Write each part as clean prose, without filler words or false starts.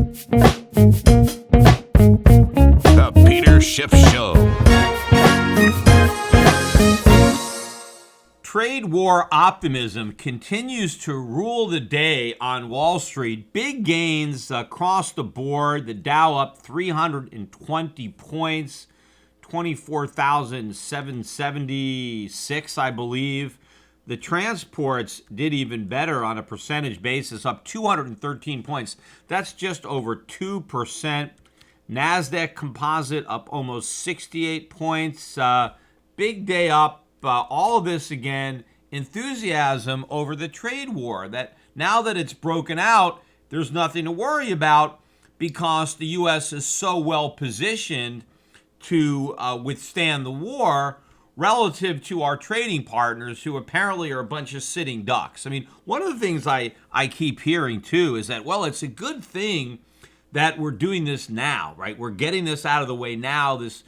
The Peter Schiff Show. Trade war optimism continues to rule the day on Wall Street. Big gains across the board. The Dow up 320 points, 24,776, I believe. The transports did even better on a percentage basis, up 213 points. That's just over 2%. NASDAQ Composite up almost 68 points. Big day up. All of this, again, enthusiasm over the trade war. That now that it's broken out, there's nothing to worry about because the U.S. is so well positioned to withstand the war relative to our trading partners who apparently are a bunch of sitting ducks. I mean, one of the things I keep hearing, too, is that, well, it's a good thing that we're doing this now, right? We're getting this out of the way now, this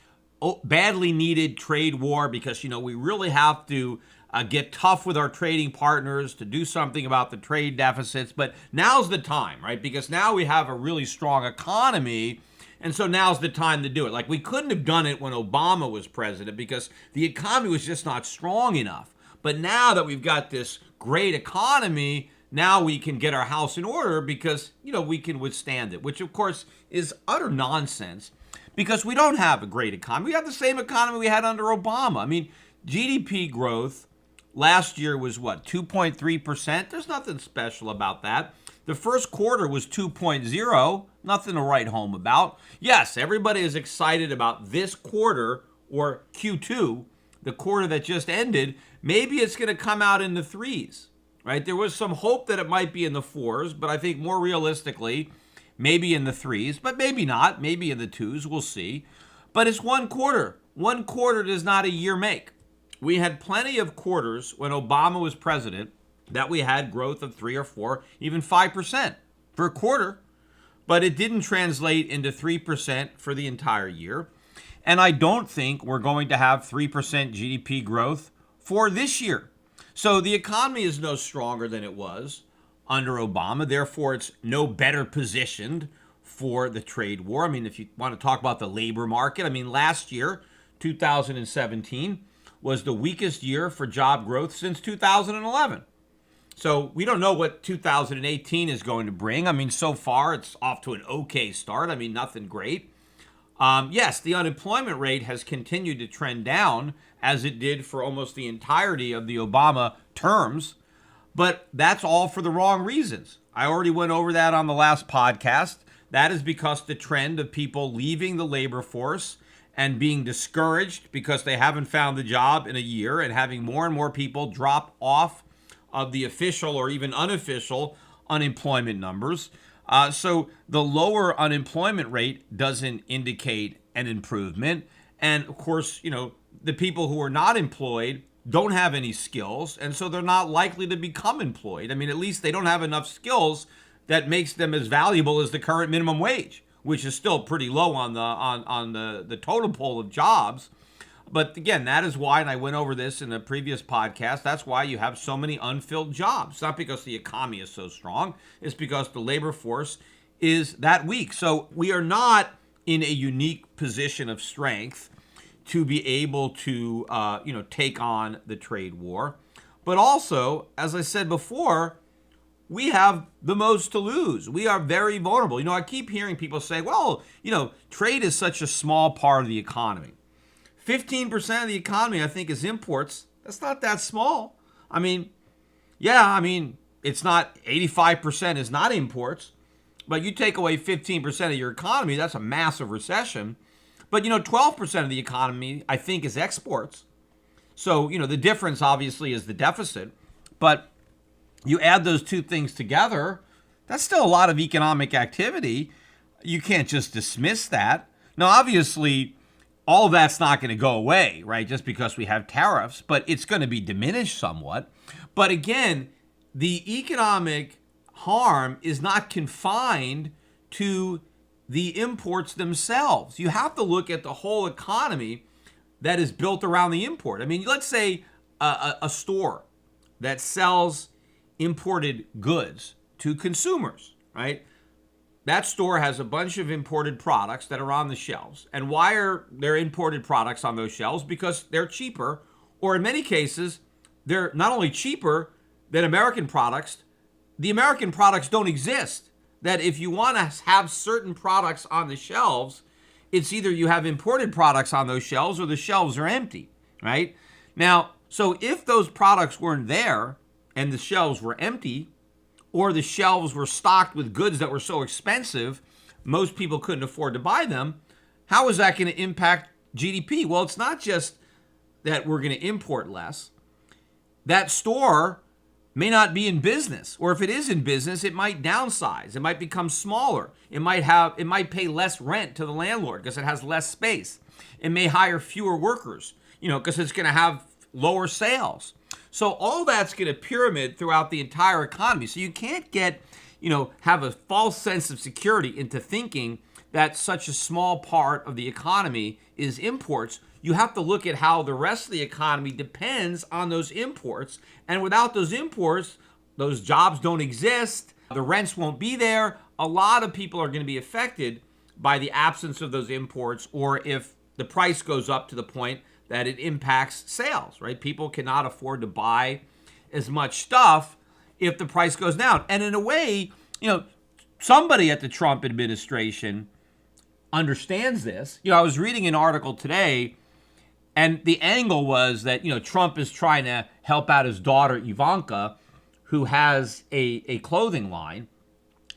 badly needed trade war, because, we really have to get tough with our trading partners to do something about the trade deficits. But now's the time, right? Because now we have a really strong economy. And so now's the time to do it. Like, we couldn't have done it when Obama was president because the economy was just not strong enough. But now that we've got this great economy, now we can get our house in order because, we can withstand it, which, of course, is utter nonsense because we don't have a great economy. We have the same economy we had under Obama. I mean, GDP growth last year was, 2.3%? There's nothing special about that. The first quarter was 2.0, nothing to write home about. Yes, everybody is excited about this quarter, or Q2, the quarter that just ended. Maybe it's going to come out in the threes, right? There was some hope that it might be in the fours, but I think more realistically, maybe in the threes, but maybe not, maybe in the twos, we'll see. But it's one quarter. One quarter does not a year make. We had plenty of quarters when Obama was president that we had growth of 3 or 4, even 5% for a quarter, but it didn't translate into 3% for the entire year. And I don't think we're going to have 3% GDP growth for this year. So the economy is no stronger than it was under Obama. Therefore, it's no better positioned for the trade war. I mean, if you want to talk about the labor market, last year, 2017, was the weakest year for job growth since 2011. So we don't know what 2018 is going to bring. So far it's off to an okay start. Nothing great. Yes, the unemployment rate has continued to trend down as it did for almost the entirety of the Obama terms, but that's all for the wrong reasons. I already went over that on the last podcast. That is because the trend of people leaving the labor force and being discouraged because they haven't found the job in a year and having more and more people drop off of the official or even unofficial unemployment numbers. So the lower unemployment rate doesn't indicate an improvement. And of course, the people who are not employed don't have any skills, and so they're not likely to become employed. At least they don't have enough skills that makes them as valuable as the current minimum wage, which is still pretty low on the total pool of jobs. But again, that is why, and I went over this in a previous podcast, that's why you have so many unfilled jobs. It's not because the economy is so strong. It's because the labor force is that weak. So we are not in a unique position of strength to be able to, take on the trade war. But also, as I said before, we have the most to lose. We are very vulnerable. I keep hearing people say, well, trade is such a small part of the economy. 15% of the economy, I think, is imports. That's not that small. It's not 85% is not imports, but you take away 15% of your economy, that's a massive recession. But, 12% of the economy, I think, is exports. So, the difference, obviously, is the deficit. But you add those two things together, that's still a lot of economic activity. You can't just dismiss that. Now, obviously, all of that's not going to go away, right, just because we have tariffs, but it's going to be diminished somewhat. But again, the economic harm is not confined to the imports themselves. You have to look at the whole economy that is built around the import. Let's say a store that sells imported goods to consumers, right? that store has a bunch of imported products that are on the shelves. And why are there imported products on those shelves? Because they're cheaper, or in many cases, they're not only cheaper than American products, the American products don't exist. That if you want to have certain products on the shelves, it's either you have imported products on those shelves or the shelves are empty, right? Now, so if those products weren't there and the shelves were empty, or the shelves were stocked with goods that were so expensive, most people couldn't afford to buy them, how is that going to impact GDP? Well, it's not just that we're going to import less. That store may not be in business, or if it is in business, it might downsize. It might become smaller. It might pay less rent to the landlord because it has less space. It may hire fewer workers, because it's going to have lower sales. So all that's going to pyramid throughout the entire economy. So you can't have a false sense of security into thinking that such a small part of the economy is imports. You have to look at how the rest of the economy depends on those imports. And without those imports, those jobs don't exist. The rents won't be there. A lot of people are going to be affected by the absence of those imports, or if the price goes up to the point that it impacts sales, right? People cannot afford to buy as much stuff if the price goes down. And in a way, somebody at the Trump administration understands this. I was reading an article today, and the angle was that, Trump is trying to help out his daughter, Ivanka, who has a clothing line,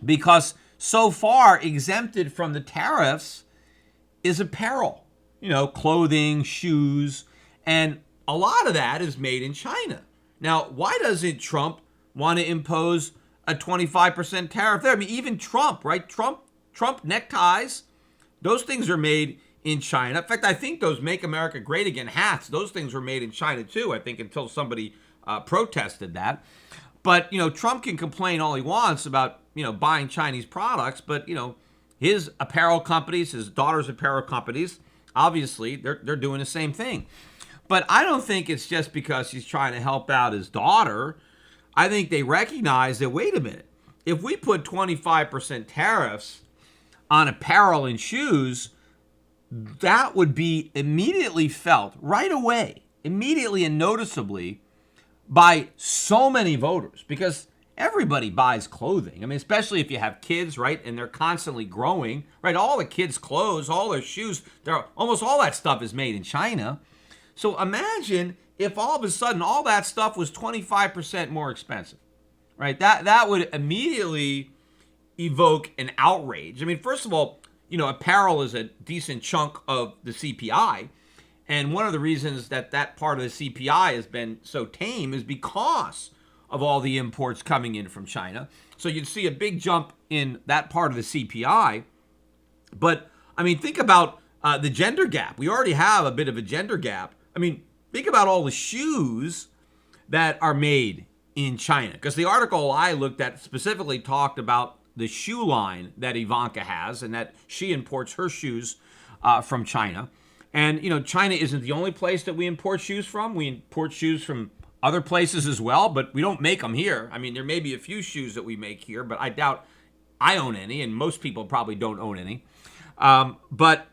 because so far exempted from the tariffs is apparel. Clothing, shoes, and a lot of that is made in China. Now, why doesn't Trump want to impose a 25% tariff there? I mean, even Trump, right? Trump neckties, those things are made in China. In fact, I think those Make America Great Again hats, those things were made in China too, I think, until somebody protested that. But, Trump can complain all he wants about, buying Chinese products, but, his apparel companies, his daughter's apparel companies, obviously, they're doing the same thing. But I don't think it's just because he's trying to help out his daughter. I think they recognize that, wait a minute, if we put 25% tariffs on apparel and shoes, that would be immediately felt right away, immediately and noticeably by so many voters, because everybody buys clothing. I mean, especially if you have kids, right? And they're constantly growing, right? All the kids' clothes, all their shoes, almost all that stuff is made in China. So imagine if all of a sudden all that stuff was 25% more expensive, right? That would immediately evoke an outrage. I mean, first of all, apparel is a decent chunk of the CPI. And one of the reasons that part of the CPI has been so tame is because of all the imports coming in from China. So you'd see a big jump in that part of the CPI. But, I mean, think about the gender gap. We already have a bit of a gender gap. I mean, think about all the shoes that are made in China. Because the article I looked at specifically talked about the shoe line that Ivanka has, and that she imports her shoes from China. And, China isn't the only place that we import shoes from. We import shoes from other places as well, but we don't make them here. I mean, there may be a few shoes that we make here, but I doubt I own any, and most people probably don't own any. But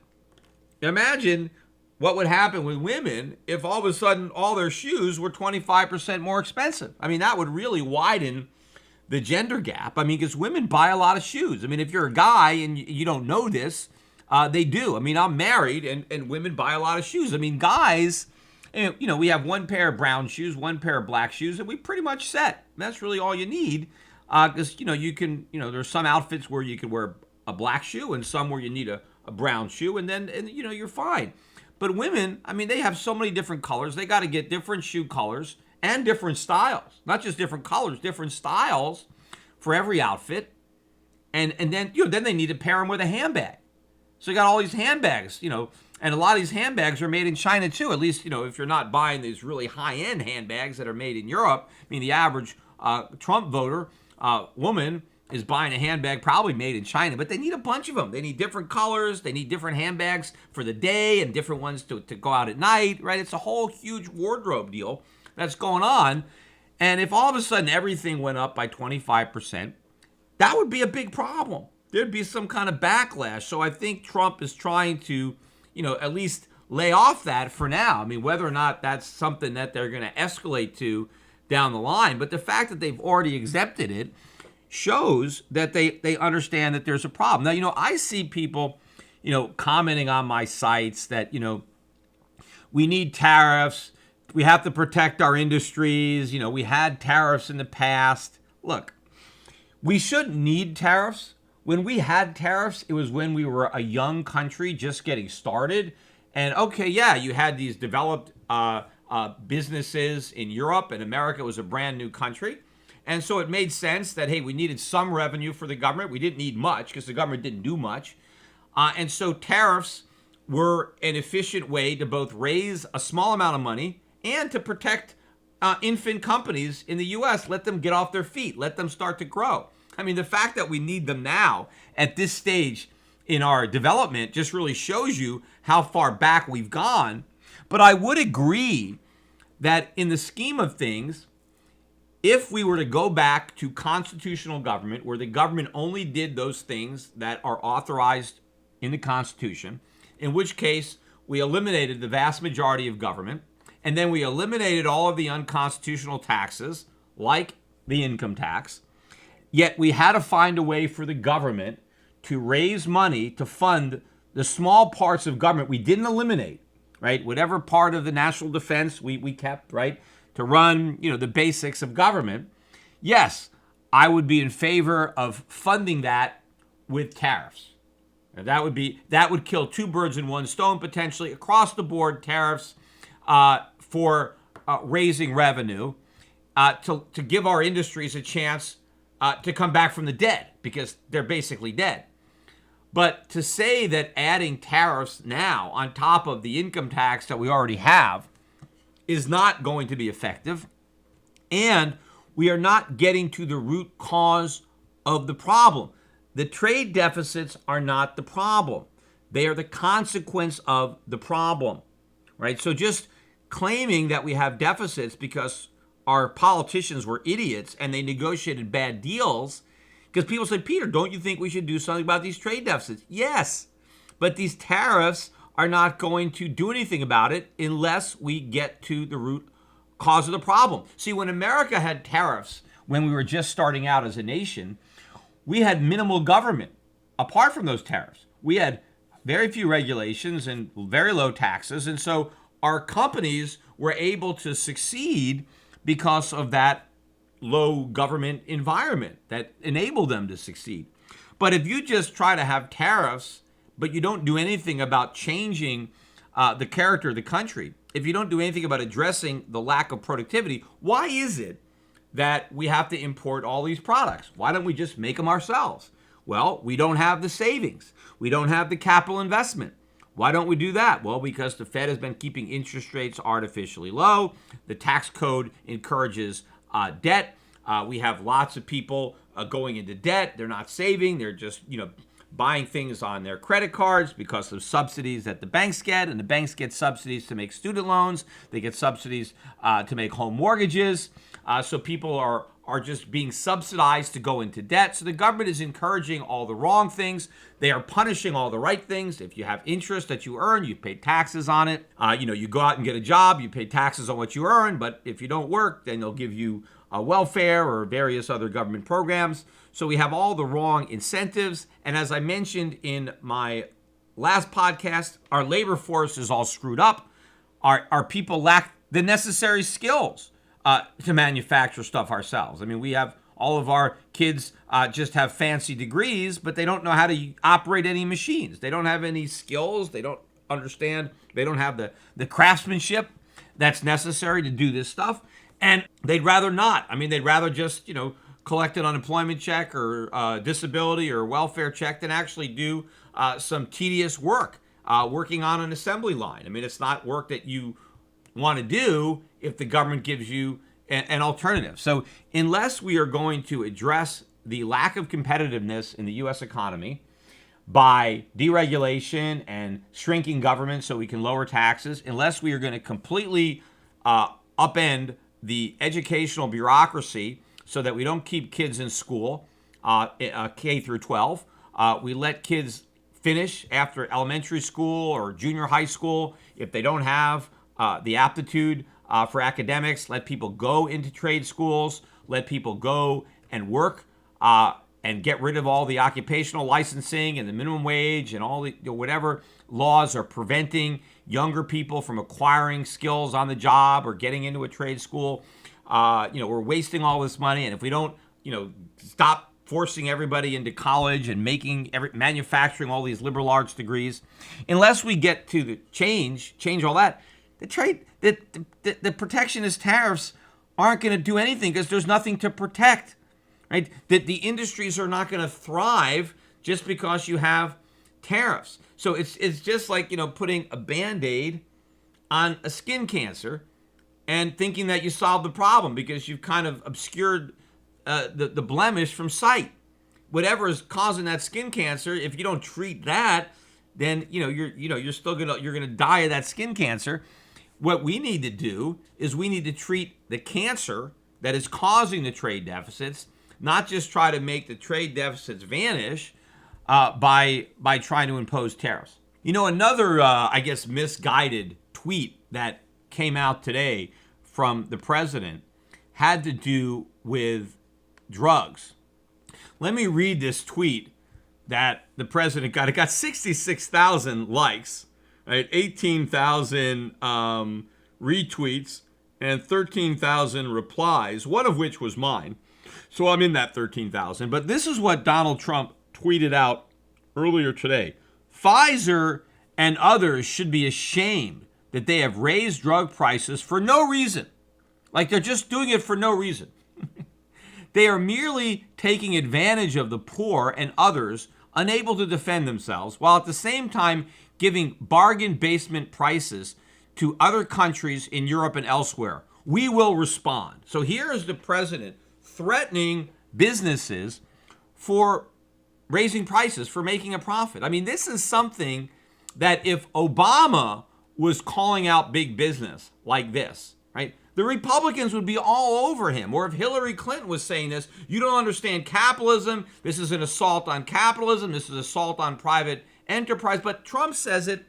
imagine what would happen with women if all of a sudden all their shoes were 25% more expensive. I mean, that would really widen the gender gap. I mean, because women buy a lot of shoes. I mean, if you're a guy and you don't know this, they do. I mean, I'm married, and women buy a lot of shoes. I mean, guys, we have one pair of brown shoes, one pair of black shoes, and we pretty much set. That's really all you need. Because, you can, there's some outfits where you can wear a black shoe and some where you need a brown shoe, and you're fine. But women, I mean, they have so many different colors. They got to get different shoe colors and different styles. Not just different colors, different styles for every outfit. And then, then they need to pair them with a handbag. So you got all these handbags, and a lot of these handbags are made in China too. At least, if you're not buying these really high-end handbags that are made in Europe. I mean, the average Trump voter, woman, is buying a handbag probably made in China, but they need a bunch of them. They need different colors. They need different handbags for the day and different ones to go out at night, right? It's a whole huge wardrobe deal that's going on. And if all of a sudden everything went up by 25%, that would be a big problem. there'd be some kind of backlash. So I think Trump is trying to, at least lay off that for now. I mean, whether or not that's something that they're going to escalate to down the line, but the fact that they've already exempted it shows that they understand that there's a problem. Now, I see people, commenting on my sites that, we need tariffs. We have to protect our industries. We had tariffs in the past. Look, we shouldn't need tariffs. When we had tariffs, it was when we were a young country just getting started. And okay, yeah, you had these developed businesses in Europe, and America was a brand new country. And so it made sense that, hey, we needed some revenue for the government. We didn't need much because the government didn't do much. And so tariffs were an efficient way to both raise a small amount of money and to protect infant companies in the U.S., let them get off their feet, let them start to grow. I mean, the fact that we need them now at this stage in our development just really shows you how far back we've gone. But I would agree that in the scheme of things, if we were to go back to constitutional government, where the government only did those things that are authorized in the Constitution, in which case we eliminated the vast majority of government, and then we eliminated all of the unconstitutional taxes, like the income tax, yet we had to find a way for the government to raise money to fund the small parts of government we didn't eliminate, right? Whatever part of the national defense we kept, right? To run, the basics of government. Yes, I would be in favor of funding that with tariffs. Now, that would kill two birds in one stone, potentially across the board tariffs for raising revenue to give our industries a chance to come back from the dead, because they're basically dead. But to say that adding tariffs now on top of the income tax that we already have is not going to be effective, and we are not getting to the root cause of the problem. The trade deficits are not the problem. They are the consequence of the problem, right? So just claiming that we have deficits because our politicians were idiots and they negotiated bad deals, because people say, Peter, don't you think we should do something about these trade deficits? Yes, but these tariffs are not going to do anything about it unless we get to the root cause of the problem. See, when America had tariffs, when we were just starting out as a nation, we had minimal government. Apart from those tariffs, we had very few regulations and very low taxes. And so our companies were able to succeed because of that low government environment that enabled them to succeed. But if you just try to have tariffs, but you don't do anything about changing the character of the country, if you don't do anything about addressing the lack of productivity, why is it that we have to import all these products? Why don't we just make them ourselves? Well, we don't have the savings. We don't have the capital investment. Why don't we do that? Well, because the Fed has been keeping interest rates artificially low. The tax code encourages debt. We have lots of people going into debt. They're not saving. They're just, buying things on their credit cards because of subsidies that the banks get, and the banks get subsidies to make student loans. They get subsidies to make home mortgages. So people are just being subsidized to go into debt. So the government is encouraging all the wrong things. They are punishing all the right things. If you have interest that you earn, you pay taxes on it. You go out and get a job, you pay taxes on what you earn. But if you don't work, then they'll give you welfare or various other government programs. So we have all the wrong incentives. And as I mentioned in my last podcast, our labor force is all screwed up. Our people lack the necessary skills to manufacture stuff ourselves. I mean, we have all of our kids just have fancy degrees, but they don't know how to operate any machines. They don't have any skills. They don't understand. They don't have the craftsmanship that's necessary to do this stuff. And they'd rather not. I mean, they'd rather just, collect an unemployment check or disability or welfare check than actually do some tedious work, working on an assembly line. I mean, it's not work that you want to do if the government gives you an alternative. So unless we are going to address the lack of competitiveness in the U.S. economy by deregulation and shrinking government so we can lower taxes, unless we are going to completely upend the educational bureaucracy so that we don't keep kids in school, K through 12, We let kids finish after elementary school or junior high school if they don't have the aptitude for academics. Let people go into trade schools. Let people go and work and get rid of all the occupational licensing and the minimum wage and all the whatever laws are preventing younger people from acquiring skills on the job or getting into a trade school. We're wasting all this money, and if we don't, stop forcing everybody into college and manufacturing all these liberal arts degrees, unless we get to the change all that, the protectionist tariffs aren't going to do anything because there's nothing to protect, right? That the industries are not going to thrive just because you have tariffs. So it's just like, putting a Band-Aid on a skin cancer and thinking that you solved the problem because you've kind of obscured the blemish from sight. Whatever is causing that skin cancer, if you don't treat that, then you're still gonna die of that skin cancer. What we need to do is we need to treat the cancer that is causing the trade deficits, not just try to make the trade deficits vanish by trying to impose tariffs. Another misguided tweet that came out today from the president had to do with drugs. Let me read this tweet that the president got. It got 66,000 likes, right? 18,000 retweets and 13,000 replies, one of which was mine. So I'm in that 13,000. But this is what Donald Trump tweeted out earlier today. Pfizer and others should be ashamed that they have raised drug prices for no reason. Like they're just doing it for no reason. They are merely taking advantage of the poor and others unable to defend themselves, while at the same time giving bargain basement prices to other countries in Europe and elsewhere. We will respond. So here is the president threatening businesses for raising prices, for making a profit. I mean, this is something that if Obama was calling out big business like this, right, the Republicans would be all over him. Or if Hillary Clinton was saying this, you don't understand capitalism. This is an assault on capitalism. This is an assault on private enterprise. But Trump says it,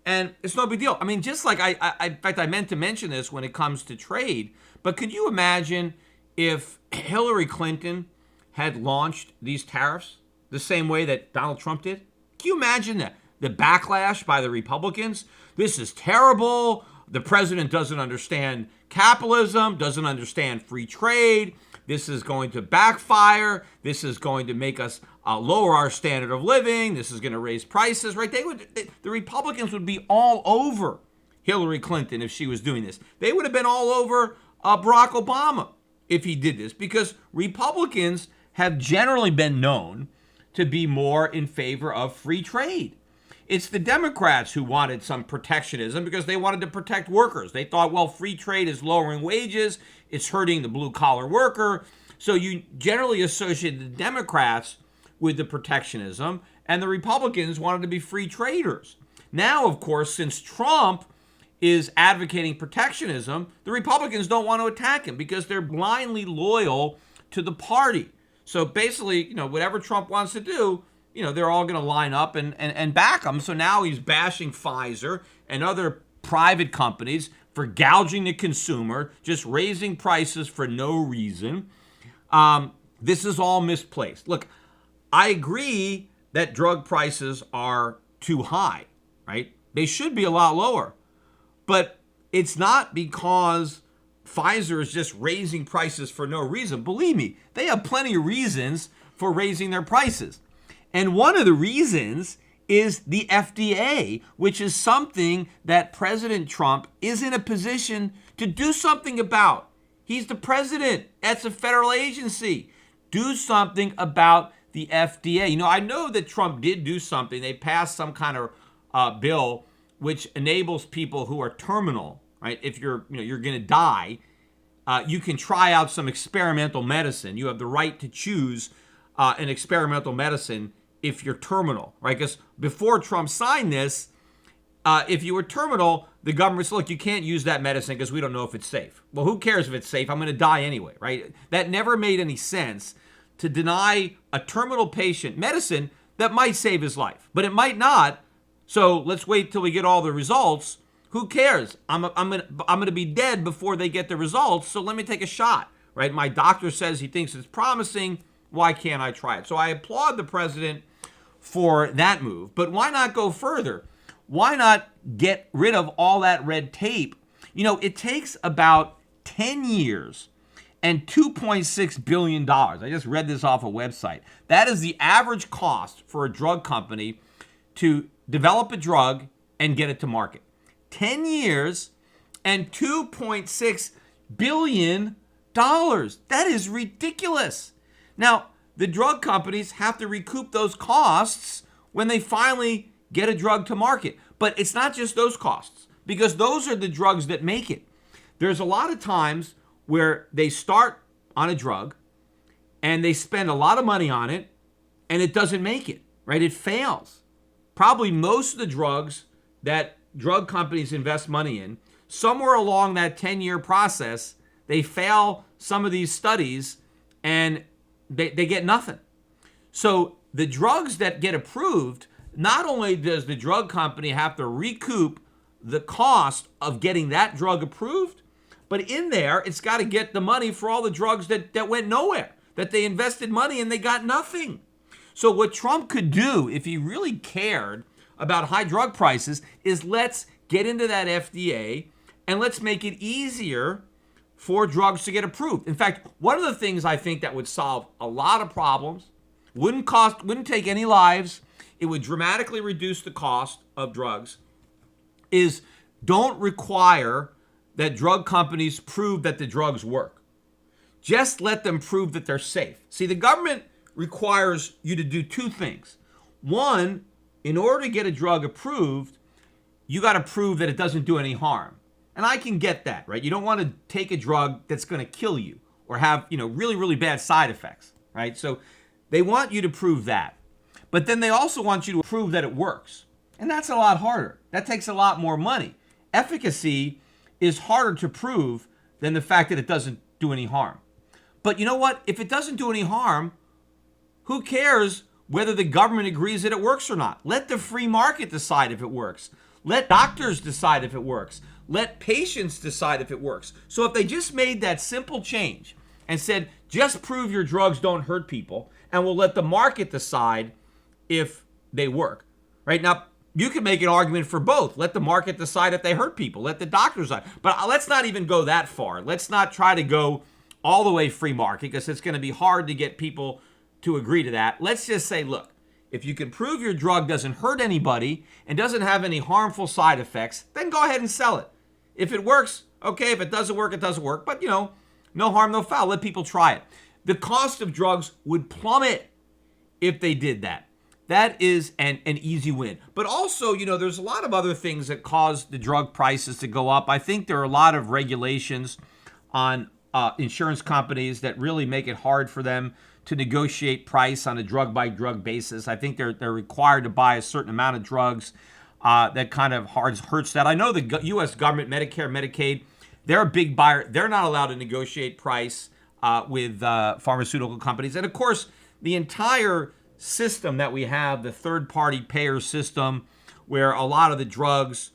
and it's no big deal. I mean, just like in fact, I meant to mention this when it comes to trade. But could you imagine if Hillary Clinton had launched these tariffs the same way that Donald Trump did? Can you imagine that? The backlash by the Republicans? This is terrible. The president doesn't understand capitalism, doesn't understand free trade. This is going to backfire. This is going to make us lower our standard of living. This is going to raise prices, right? The Republicans would be all over Hillary Clinton if she was doing this. They would have been all over Barack Obama if he did this, because Republicans have generally been known to be more in favor of free trade. It's the Democrats who wanted some protectionism because they wanted to protect workers. They thought, well, free trade is lowering wages. It's hurting the blue-collar worker. So you generally associate the Democrats with the protectionism, and the Republicans wanted to be free traders. Now, of course, since Trump is advocating protectionism, the Republicans don't want to attack him because they're blindly loyal to the party. So basically, whatever Trump wants to do, they're all going to line up and back him. So now he's bashing Pfizer and other private companies for gouging the consumer, just raising prices for no reason. This is all misplaced. Look, I agree that drug prices are too high, right? They should be a lot lower. But it's not because Pfizer is just raising prices for no reason. Believe me, they have plenty of reasons for raising their prices. And one of the reasons is the FDA, which is something that President Trump is in a position to do something about. He's the president. That's a federal agency. Do something about the FDA. I know that Trump did do something. They passed some kind of bill which enables people who are terminal, right? If you're going to die, you can try out some experimental medicine. You have the right to choose an experimental medicine if you're terminal, right? Because before Trump signed this, if you were terminal, the government said, look, you can't use that medicine because we don't know if it's safe. Well, who cares if it's safe? I'm going to die anyway, right? That never made any sense, to deny a terminal patient medicine that might save his life, but it might not. So let's wait till we get all the results. Who cares? I'm gonna be dead before they get the results. So let me take a shot, right? My doctor says he thinks it's promising. Why can't I try it? So I applaud the president for that move. But why not go further? Why not get rid of all that red tape? It takes about 10 years and $2.6 billion. I just read this off a website. That is the average cost for a drug company to develop a drug and get it to market. 10 years and $2.6 billion. That is ridiculous. Now, the drug companies have to recoup those costs when they finally get a drug to market. But it's not just those costs, because those are the drugs that make it. There's a lot of times where they start on a drug and they spend a lot of money on it and it doesn't make it, right? It fails. Probably most of the drugs that drug companies invest money in, somewhere along that 10-year process, they fail some of these studies and they get nothing. So the drugs that get approved, not only does the drug company have to recoup the cost of getting that drug approved, but in there, it's got to get the money for all the drugs that went nowhere, that they invested money and they got nothing. So what Trump could do, if he really cared about high drug prices, is let's get into that FDA and let's make it easier for drugs to get approved. In fact, one of the things I think that would solve a lot of problems, wouldn't take any lives, it would dramatically reduce the cost of drugs, is don't require that drug companies prove that the drugs work. Just let them prove that they're safe. See, the government requires you to do two things. One, in order to get a drug approved, you got to prove that it doesn't do any harm. And I can get that, right? You don't want to take a drug that's going to kill you or have, really, really bad side effects, right? So they want you to prove that. But then they also want you to prove that it works. And that's a lot harder. That takes a lot more money. Efficacy is harder to prove than the fact that it doesn't do any harm. But you know what? If it doesn't do any harm, who cares whether the government agrees that it works or not? Let the free market decide if it works. Let doctors decide if it works. Let patients decide if it works. So if they just made that simple change and said, just prove your drugs don't hurt people, and we'll let the market decide if they work. Right now, you can make an argument for both. Let the market decide if they hurt people. Let the doctors decide. But let's not even go that far. Let's not try to go all the way free market, because it's going to be hard to get people to agree to that. Let's just say, look, if you can prove your drug doesn't hurt anybody and doesn't have any harmful side effects, then go ahead and sell it. If it works, okay. If it doesn't work, it doesn't work. But, no harm, no foul. Let people try it. The cost of drugs would plummet if they did that. That is an easy win. But also, there's a lot of other things that cause the drug prices to go up. I think there are a lot of regulations on insurance companies that really make it hard for them to negotiate price on a drug-by-drug basis. I think they're required to buy a certain amount of drugs. That kind of hurts that. I know the U.S. government, Medicare, Medicaid, they're a big buyer. They're not allowed to negotiate price with pharmaceutical companies. And, of course, the entire system that we have, the third-party payer system, where a lot of the drugs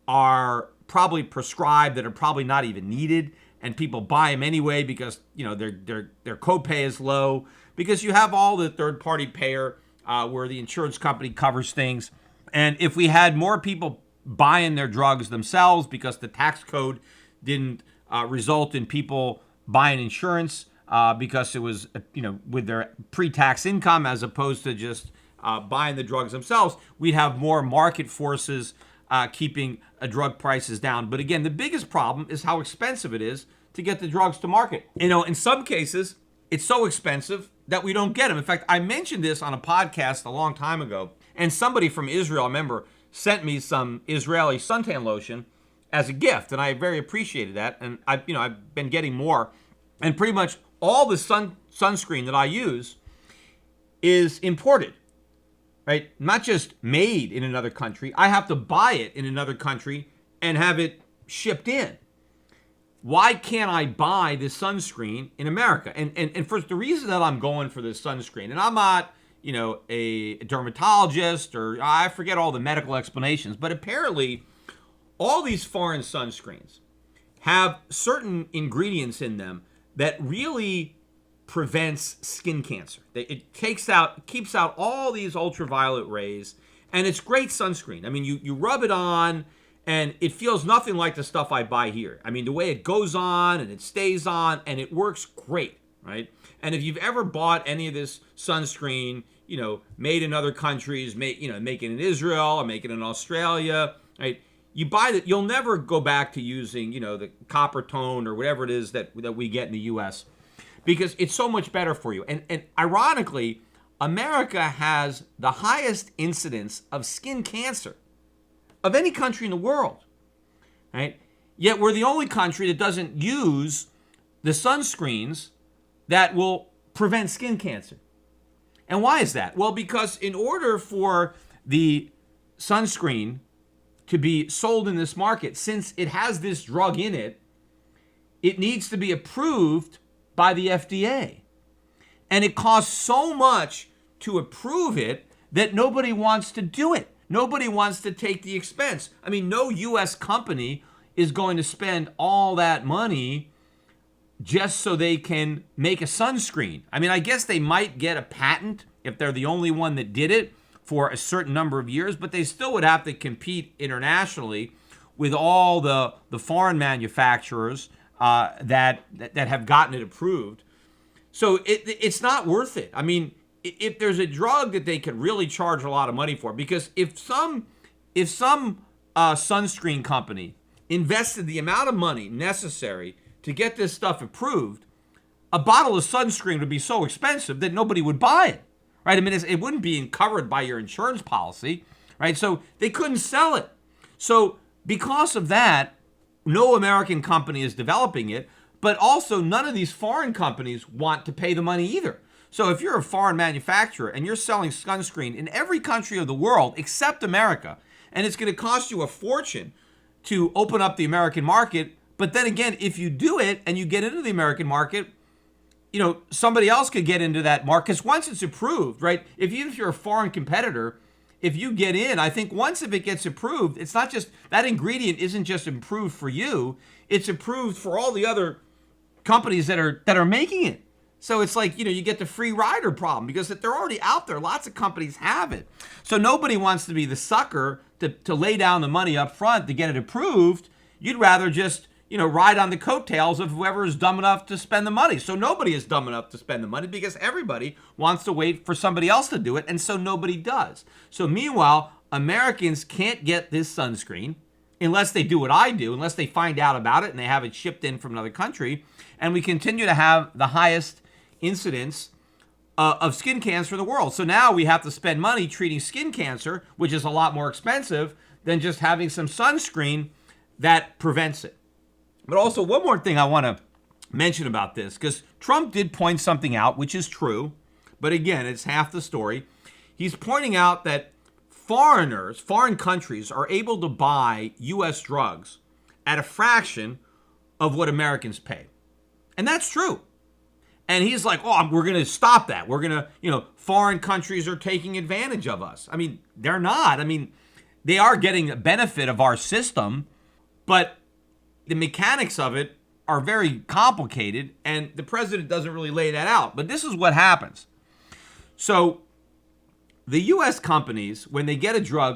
are probably prescribed that are probably not even needed, and people buy them anyway because their copay is low, because you have all the third-party payer where the insurance company covers things. And if we had more people buying their drugs themselves because the tax code didn't result in people buying insurance because it was, with their pre-tax income as opposed to just buying the drugs themselves, we'd have more market forces keeping drug prices down. But again, the biggest problem is how expensive it is to get the drugs to market. In some cases, it's so expensive that we don't get them. In fact, I mentioned this on a podcast a long time ago, and somebody from Israel, I remember, sent me some Israeli suntan lotion as a gift, and I very appreciated that. And I've been getting more, and pretty much all the sunscreen that I use is imported, right? Not just made in another country. I have to buy it in another country and have it shipped in. Why can't I buy this sunscreen in America? And for the reason that I'm going for this sunscreen, and I'm not, a dermatologist, or I forget all the medical explanations, but apparently all these foreign sunscreens have certain ingredients in them that really prevents skin cancer. It keeps out all these ultraviolet rays, and it's great sunscreen. I mean, you rub it on, and it feels nothing like the stuff I buy here. I mean, the way it goes on and it stays on, and it works great, right? And if you've ever bought any of this sunscreen, made in other countries, make it in Israel or make it in Australia, right? You buy that, you'll never go back to using, the copper tone or whatever it is that we get in the U.S. because it's so much better for you. And ironically, America has the highest incidence of skin cancer of any country in the world, right? Yet we're the only country that doesn't use the sunscreens that will prevent skin cancer. And why is that? Well, because in order for the sunscreen to be sold in this market, since it has this drug in it, it needs to be approved by the FDA. And it costs so much to approve it that nobody wants to do it. Nobody wants to take the expense. I mean, no U.S. company is going to spend all that money just so they can make a sunscreen. I mean, I guess they might get a patent if they're the only one that did it for a certain number of years, but they still would have to compete internationally with all the foreign manufacturers that have gotten it approved. So it's not worth it. I mean, if there's a drug that they could really charge a lot of money for, because if some sunscreen company invested the amount of money necessary to get this stuff approved, a bottle of sunscreen would be so expensive that nobody would buy it, right? I mean, it wouldn't be covered by your insurance policy, right? So they couldn't sell it. So because of that, no American company is developing it, but also none of these foreign companies want to pay the money either. So if you're a foreign manufacturer and you're selling sunscreen in every country of the world except America, and it's going to cost you a fortune to open up the American market, but then again, if you do it and you get into the American market, somebody else could get into that market. Because once it's approved, right, even if you're a foreign competitor, if you get in, I think once if it gets approved, it's not just, that ingredient isn't just approved for you, it's approved for all the other companies that are making it. So it's like, you get the free rider problem because they're already out there. Lots of companies have it. So nobody wants to be the sucker to lay down the money up front to get it approved. You'd rather just, ride on the coattails of whoever is dumb enough to spend the money. So nobody is dumb enough to spend the money because everybody wants to wait for somebody else to do it, and so nobody does. So meanwhile, Americans can't get this sunscreen unless they do what I do, unless they find out about it and they have it shipped in from another country, and we continue to have the highest incidence of skin cancer in the world. So now we have to spend money treating skin cancer, which is a lot more expensive than just having some sunscreen that prevents it. But also, one more thing I want to mention about this, because Trump did point something out, which is true, but again, it's half the story. He's pointing out that foreign countries are able to buy U.S. drugs at a fraction of what Americans pay. And that's true. And he's like, we're going to stop that. We're going to, foreign countries are taking advantage of us. I mean, they're not. I mean, they are getting a benefit of our system, but the mechanics of it are very complicated, and the president doesn't really lay that out. But this is what happens. So the U.S. companies, when they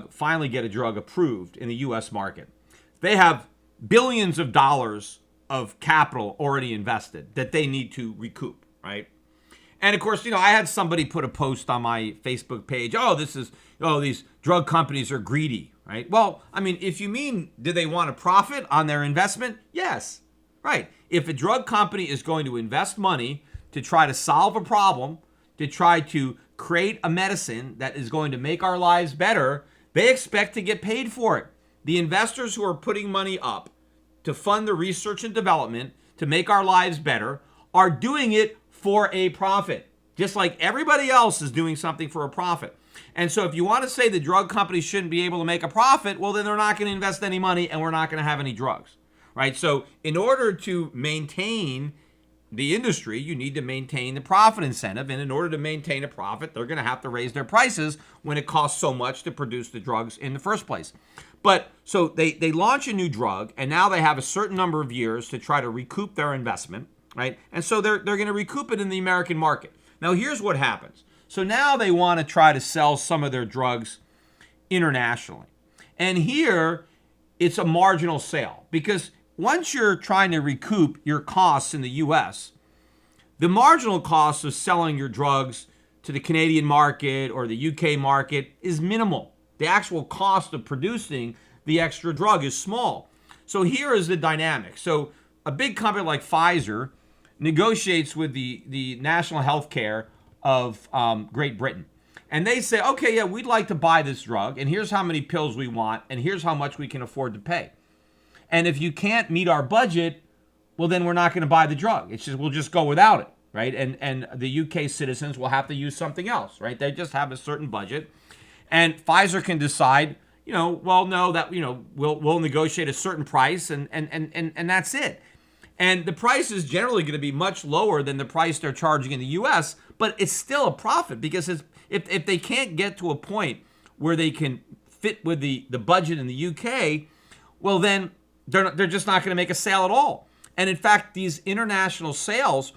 finally get a drug approved in the U.S. market, they have billions of dollars of capital already invested that they need to recoup, right? And of course, I had somebody put a post on my Facebook page, these drug companies are greedy, right? Well, I mean, if you mean, do they want to profit on their investment? Yes, right. If a drug company is going to invest money to try to solve a problem, to try to create a medicine that is going to make our lives better, they expect to get paid for it. The investors who are putting money up to fund the research and development to make our lives better are doing it for a profit, just like everybody else is doing something for a profit. And so if you want to say the drug companies shouldn't be able to make a profit, well, then they're not going to invest any money and we're not going to have any drugs, right? So in order to maintain the industry, you need to maintain the profit incentive. And in order to maintain a profit, they're going to have to raise their prices when it costs so much to produce the drugs in the first place. But so they launch a new drug, and now they have a certain number of years to try to recoup their investment, right? And so they're going to recoup it in the American market. Now, here's what happens. So now they want to try to sell some of their drugs internationally. And here, it's a marginal sale, because once you're trying to recoup your costs in the U.S., the marginal cost of selling your drugs to the Canadian market or the UK market is minimal. The actual cost of producing the extra drug is small. So here is the dynamic. So a big company like Pfizer negotiates with the national health care of Great Britain. And they say, okay, yeah, we'd like to buy this drug, and here's how many pills we want, and here's how much we can afford to pay. And if you can't meet our budget, well, then we're not going to buy the drug. It's just, we'll just go without it, right? And the UK citizens will have to use something else, right? They just have a certain budget. And Pfizer can decide, well, no, that, we'll negotiate a certain price, and that's it. And the price is generally going to be much lower than the price they're charging in the U.S., but it's still a profit, because if they can't get to a point where they can fit with the budget in the UK, well, then they're just not going to make a sale at all. And in fact, these international sales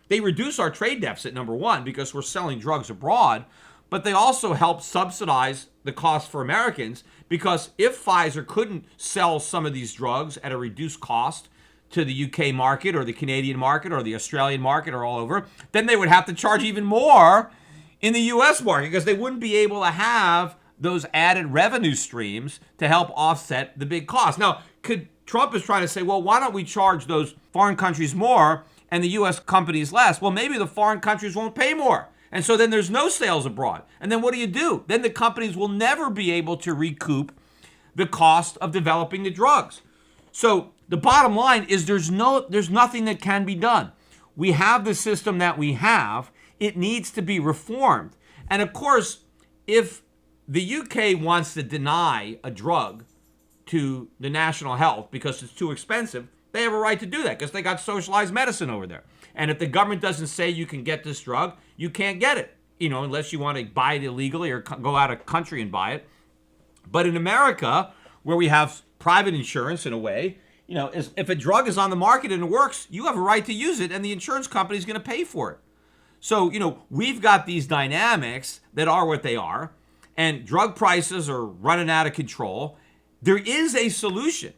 they reduce our trade deficit, number one, because we're selling drugs abroad, but they also help subsidize the cost for Americans, because if Pfizer couldn't sell some of these drugs at a reduced cost to the UK market or the Canadian market or the Australian market or all over, then they would have to charge even more in the US market, because they wouldn't be able to have those added revenue streams to help offset the big cost. Now, Trump is trying to say, well, why don't we charge those foreign countries more and the US companies less? Well, maybe the foreign countries won't pay more. And so then there's no sales abroad. And then what do? Then the companies will never be able to recoup the cost of developing the drugs. So the bottom line is there's nothing that can be done. We have the system that we have. It needs to be reformed. And of course, if the UK wants to deny a drug to the national health because it's too expensive, they have a right to do that, because they got socialized medicine over there. And if the government doesn't say you can get this drug, you can't get it, unless you want to buy it illegally or go out of country and buy it. But in America, where we have private insurance in a way, if a drug is on the market and it works, you have a right to use it, and the insurance company is going to pay for it. So, we've got these dynamics that are what they are, and drug prices are running out of control. There is a solution,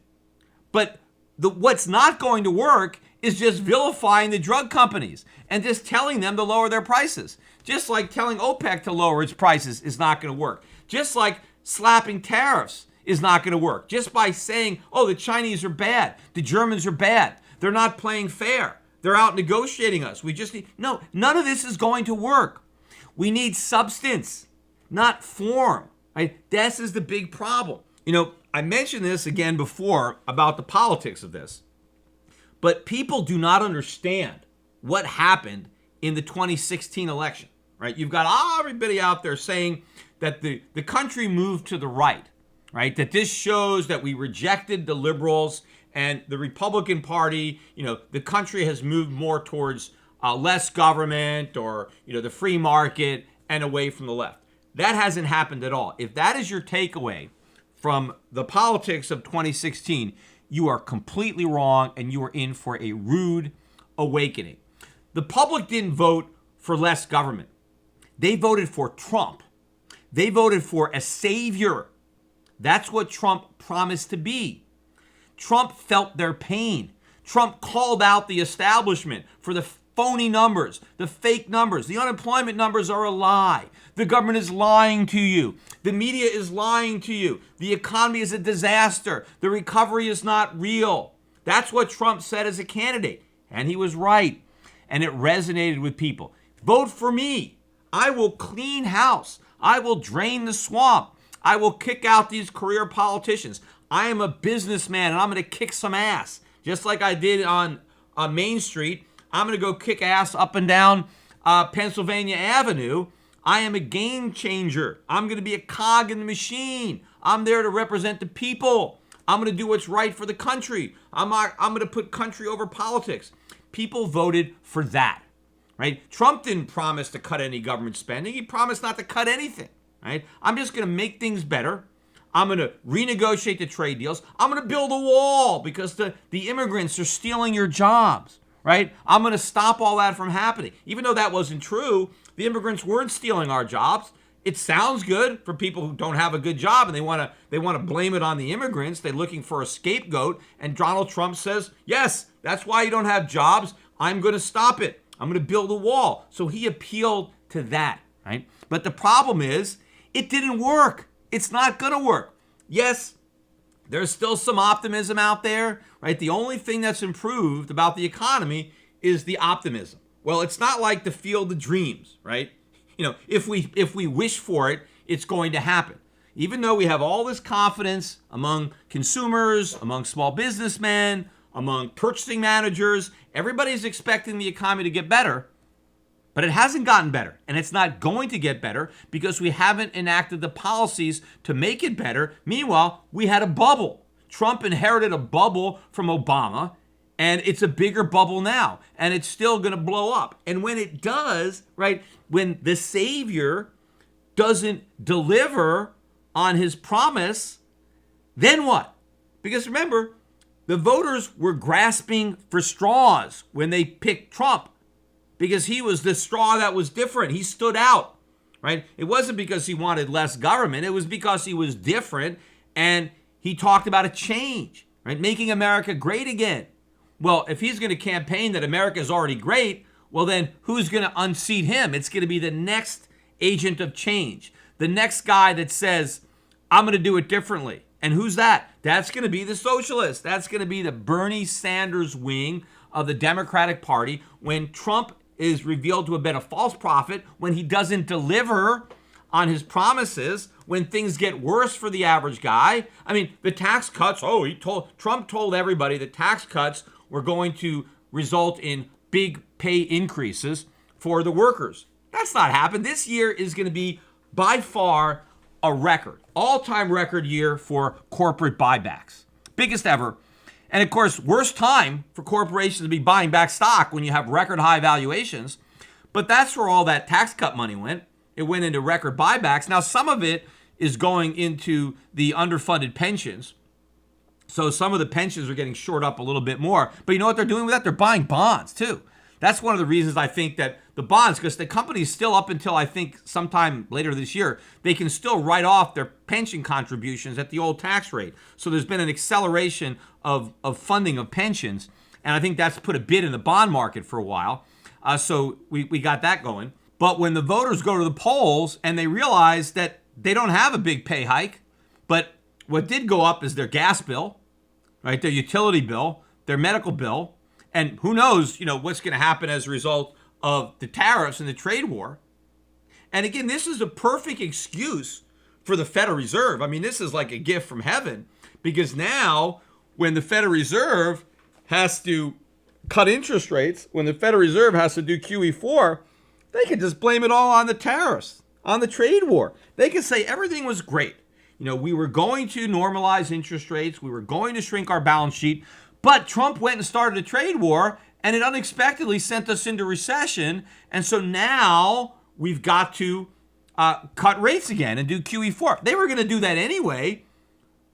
but what's not going to work is just vilifying the drug companies and just telling them to lower their prices. Just like telling OPEC to lower its prices is not going to work. Just like slapping tariffs is not going to work. Just by saying, oh, the Chinese are bad, the Germans are bad, they're not playing fair, they're out negotiating us. No, none of this is going to work. We need substance, not form. Right? This is the big problem. I mentioned this again before about the politics of this, but people do not understand what happened in the 2016 election, right? You've got everybody out there saying that the country moved to the right, that this shows that we rejected the liberals and the Republican Party, the country has moved more towards less government or, the free market and away from the left. That hasn't happened at all. If that is your takeaway from the politics of 2016, you are completely wrong, and you are in for a rude awakening. The public didn't vote for less government. They voted for Trump. They voted for a savior. That's what Trump promised to be. Trump felt their pain. Trump called out the establishment for the phony numbers, the fake numbers. The unemployment numbers are a lie. The government is lying to you. The media is lying to you. The economy is a disaster. The recovery is not real. That's what Trump said as a candidate. And he was right. And it resonated with people. Vote for me. I will clean house. I will drain the swamp. I will kick out these career politicians. I am a businessman, and I'm going to kick some ass. Just like I did on Main Street, I'm going to go kick ass up and down Pennsylvania Avenue. I am a game changer. I'm going to be a cog in the machine. I'm there to represent the people. I'm going to do what's right for the country. I'm going to put country over politics. People voted for that, right? Trump didn't promise to cut any government spending. He promised not to cut anything, right? I'm just going to make things better. I'm going to renegotiate the trade deals. I'm going to build a wall because the immigrants are stealing your jobs, right? I'm going to stop all that from happening. Even though that wasn't true, the immigrants weren't stealing our jobs. It sounds good for people who don't have a good job and they want to blame it on the immigrants. They're looking for a scapegoat. And Donald Trump says, yes, that's why you don't have jobs. I'm going to stop it. I'm going to build a wall. So he appealed to that, right? But the problem is it didn't work. It's not going to work. Yes, there's still some optimism out there, right? The only thing that's improved about the economy is the optimism. Well, it's not like the field of dreams, right? You know, if we wish for it, it's going to happen. Even though we have all this confidence among consumers, among small businessmen, among purchasing managers, everybody's expecting the economy to get better. But it hasn't gotten better, and it's not going to get better because we haven't enacted the policies to make it better. Meanwhile, we had a bubble. Trump inherited a bubble from Obama, and it's a bigger bubble now, and it's still going to blow up. And when it does, right, when the savior doesn't deliver on his promise, then what? Because remember, the voters were grasping for straws when they picked Trump, because he was the straw that was different. He stood out, right? It wasn't because he wanted less government. It was because he was different and he talked about a change, right? Making America great again. Well, if he's going to campaign that America is already great, well then who's going to unseat him? It's going to be the next agent of change. The next guy that says, I'm going to do it differently. And who's that? That's going to be the socialist. That's going to be the Bernie Sanders wing of the Democratic Party. When Trump is revealed to have been a false prophet, when he doesn't deliver on his promises, when things get worse for the average guy. I mean, the tax cuts, Trump told everybody the tax cuts were going to result in big pay increases for the workers. That's not happened. This year is going to be by far a record, all-time record year for corporate buybacks. Biggest ever. And of course, worst time for corporations to be buying back stock when you have record high valuations. But that's where all that tax cut money went. It went into record buybacks. Now, some of it is going into the underfunded pensions. So some of the pensions are getting shored up a little bit more. But you know what they're doing with that? They're buying bonds too. That's one of the reasons I think that the bonds, because the companies still up until I think sometime later this year, they can still write off their pension contributions at the old tax rate. So there's been an acceleration of funding of pensions. And I think that's put a bid in the bond market for a while. So we got that going. But when the voters go to the polls and they realize that they don't have a big pay hike, but what did go up is their gas bill, right? Their utility bill, their medical bill, and who knows, what's going to happen as a result of the tariffs and the trade war. And again, this is a perfect excuse for the Federal Reserve. I mean, this is like a gift from heaven, because now when the Federal Reserve has to cut interest rates, when the Federal Reserve has to do QE4, they can just blame it all on the tariffs, on the trade war. They can say everything was great. We were going to normalize interest rates. We were going to shrink our balance sheet. But Trump went and started a trade war, and it unexpectedly sent us into recession. And so now we've got to cut rates again and do QE4. They were going to do that anyway,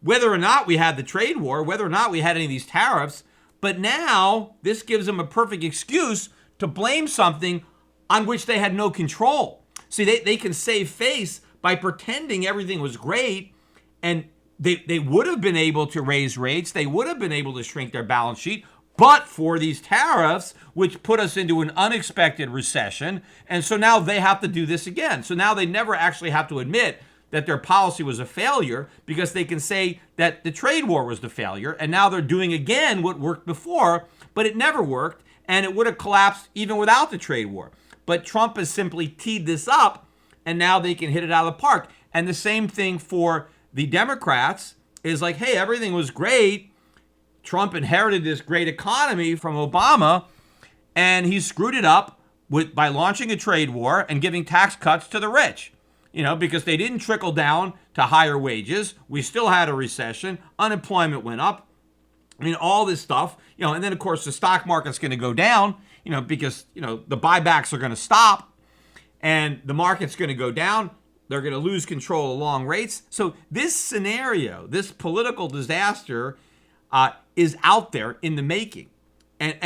whether or not we had the trade war, whether or not we had any of these tariffs. But now this gives them a perfect excuse to blame something on which they had no control. See, they can save face by pretending everything was great, and they would have been able to raise rates. They would have been able to shrink their balance sheet, but for these tariffs, which put us into an unexpected recession. And so now they have to do this again. So now they never actually have to admit that their policy was a failure, because they can say that the trade war was the failure. And now they're doing again what worked before, but it never worked. And it would have collapsed even without the trade war. But Trump has simply teed this up, and now they can hit it out of the park. And the same thing for the Democrats is like, hey, everything was great. Trump inherited this great economy from Obama, and he screwed it up by launching a trade war and giving tax cuts to the rich, because they didn't trickle down to higher wages. We still had a recession. Unemployment went up. I mean, all this stuff, and then of course the stock market's going to go down, because, the buybacks are going to stop and the market's going to go down. They're going to lose control of long rates. So this scenario, this political disaster is out there in the making. And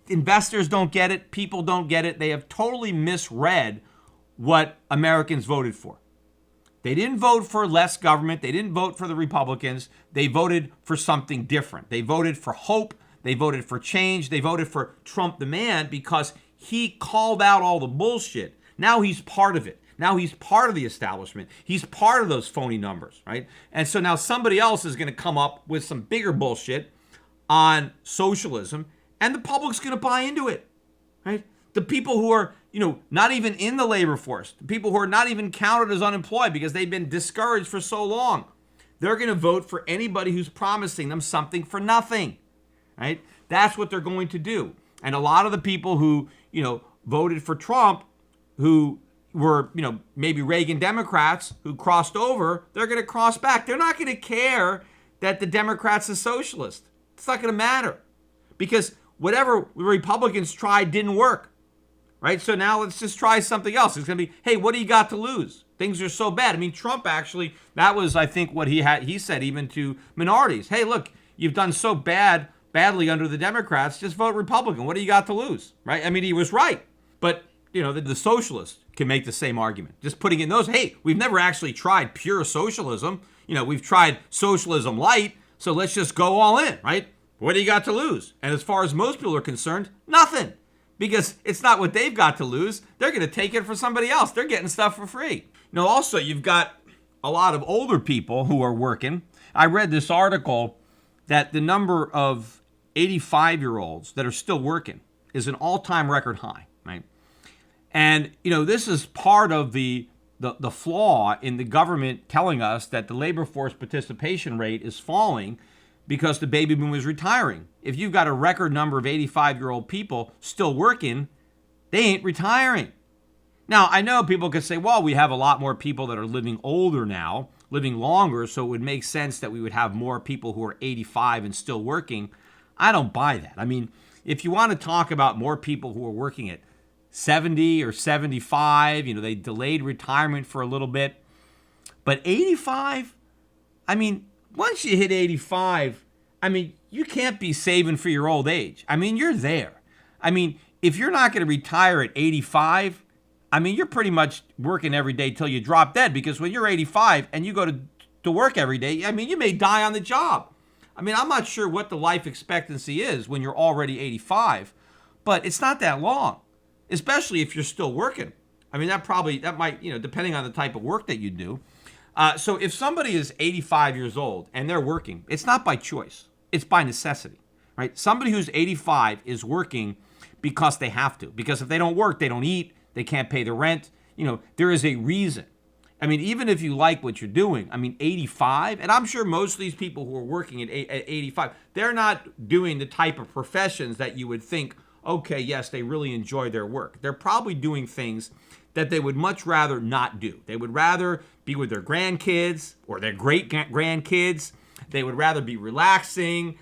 investors don't get it. People don't get it. They have totally misread what Americans voted for. They didn't vote for less government. They didn't vote for the Republicans. They voted for something different. They voted for hope. They voted for change. They voted for Trump the man because he called out all the bullshit. Now he's part of it. Now he's part of the establishment. He's part of those phony numbers, right? And so now somebody else is going to come up with some bigger bullshit on socialism, and the public's going to buy into it, right? The people who are, not even in the labor force, the people who are not even counted as unemployed because they've been discouraged for so long, they're going to vote for anybody who's promising them something for nothing, right? That's what they're going to do. And a lot of the people who, voted for Trump, who were, maybe Reagan Democrats who crossed over, they're going to cross back. They're not going to care that the Democrats are socialist. It's not going to matter because whatever the Republicans tried didn't work, right? So now let's just try something else. It's going to be, hey, what do you got to lose? Things are so bad. I mean, Trump actually, that was, I think, what he said even to minorities. Hey, look, you've done so badly under the Democrats, just vote Republican. What do you got to lose, right? I mean, he was right. But, the socialists can make the same argument. Just putting in those, hey, we've never actually tried pure socialism. We've tried socialism light, so let's just go all in, right? What do you got to lose? And as far as most people are concerned, nothing. Because it's not what they've got to lose. They're going to take it for somebody else. They're getting stuff for free. Also, you've got a lot of older people who are working. I read this article that the number of 85-year-olds that are still working is an all-time record high, right? And, this is part of the flaw in the government telling us that the labor force participation rate is falling because the baby boom is retiring. If you've got a record number of 85-year-old people still working, they ain't retiring. Now, I know people could say, well, we have a lot more people that are living older now, living longer, so it would make sense that we would have more people who are 85 and still working. I don't buy that. I mean, if you want to talk about more people who are working at 70 or 75, they delayed retirement for a little bit. But 85, I mean, once you hit 85, I mean, you can't be saving for your old age. I mean, you're there. I mean, if you're not going to retire at 85, I mean, you're pretty much working every day till you drop dead, because when you're 85 and you go to work every day, I mean, you may die on the job. I mean, I'm not sure what the life expectancy is when you're already 85, but it's not that long, especially if you're still working. I mean, that might, depending on the type of work that you do. So if somebody is 85 years old and they're working, it's not by choice. It's by necessity, right? Somebody who's 85 is working because they have to. Because if they don't work, they don't eat, they can't pay the rent. There is a reason. I mean, even if you like what you're doing, I mean, 85, and I'm sure most of these people who are working at 85, they're not doing the type of professions that you would think, okay, yes, they really enjoy their work. They're probably doing things that they would much rather not do. They would rather be with their grandkids or their great-grandkids. They would rather be relaxing,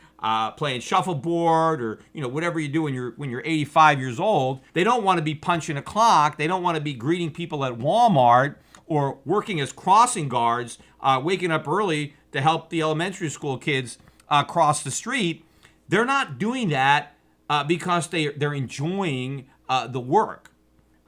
playing shuffleboard, or whatever you do when you're 85 years old. They don't want to be punching a clock. They don't want to be greeting people at Walmart or working as crossing guards, waking up early to help the elementary school kids cross the street. They're not doing that because they're enjoying the work,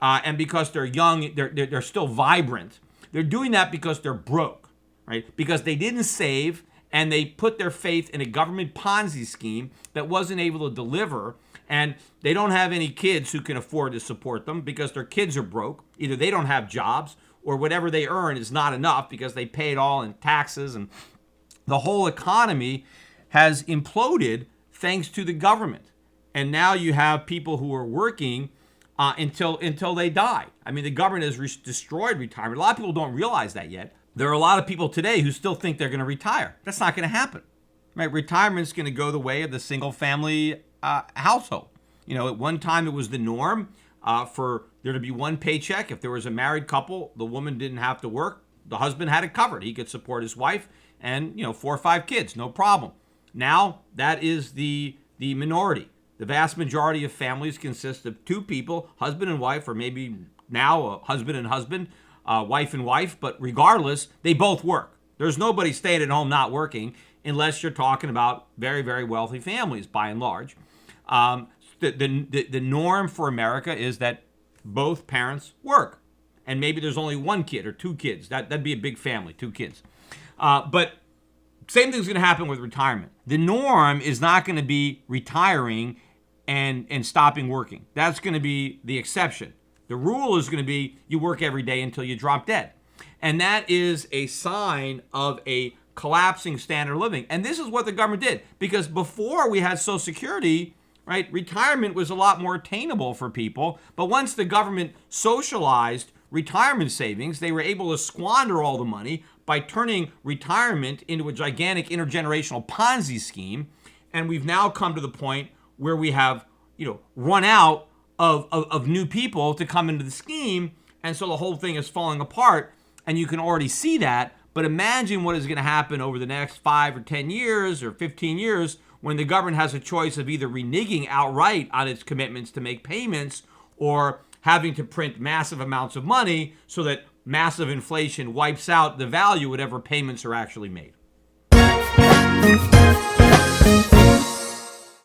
and because they're young, they're still vibrant. They're doing that because they're broke, right? Because they didn't save, and they put their faith in a government Ponzi scheme that wasn't able to deliver, and they don't have any kids who can afford to support them because their kids are broke. Either they don't have jobs, or whatever they earn is not enough because they pay it all in taxes, and the whole economy has imploded thanks to the government. And now you have people who are working until they die. I mean, the government has destroyed retirement. A lot of people don't realize that yet. There are a lot of people today who still think they're going to retire. That's not going to happen. Right? Retirement's going to go the way of the single-family household. At one time it was the norm for there to be one paycheck. If there was a married couple, the woman didn't have to work. The husband had it covered. He could support his wife and 4 or 5 kids, no problem. Now, that is the minority. The vast majority of families consist of two people, husband and wife, or maybe now a husband and husband, wife and wife. But regardless, they both work. There's nobody staying at home unless you're talking about very, very wealthy families, by and large. The norm for America is that both parents work. And maybe there's only one kid or two kids. That'd be a big family, two kids. But same thing's going to happen with retirement. The norm is not going to be retiring and stopping working. That's going to be the exception. The rule is going to be you work every day until you drop dead. And that is a sign of a collapsing standard of living. And this is what the government did. Because before we had Social Security, right, retirement was a lot more attainable for people. But once the government socialized retirement savings, they were able to squander all the money by turning retirement into a gigantic intergenerational Ponzi scheme. And we've now come to the point where we have, run out of new people to come into the scheme. And so the whole thing is falling apart. And you can already see that. But imagine what is going to happen over the next 5 or 10 years or 15 years when the government has a choice of either reneging outright on its commitments to make payments or having to print massive amounts of money so that massive inflation wipes out the value whatever payments are actually made.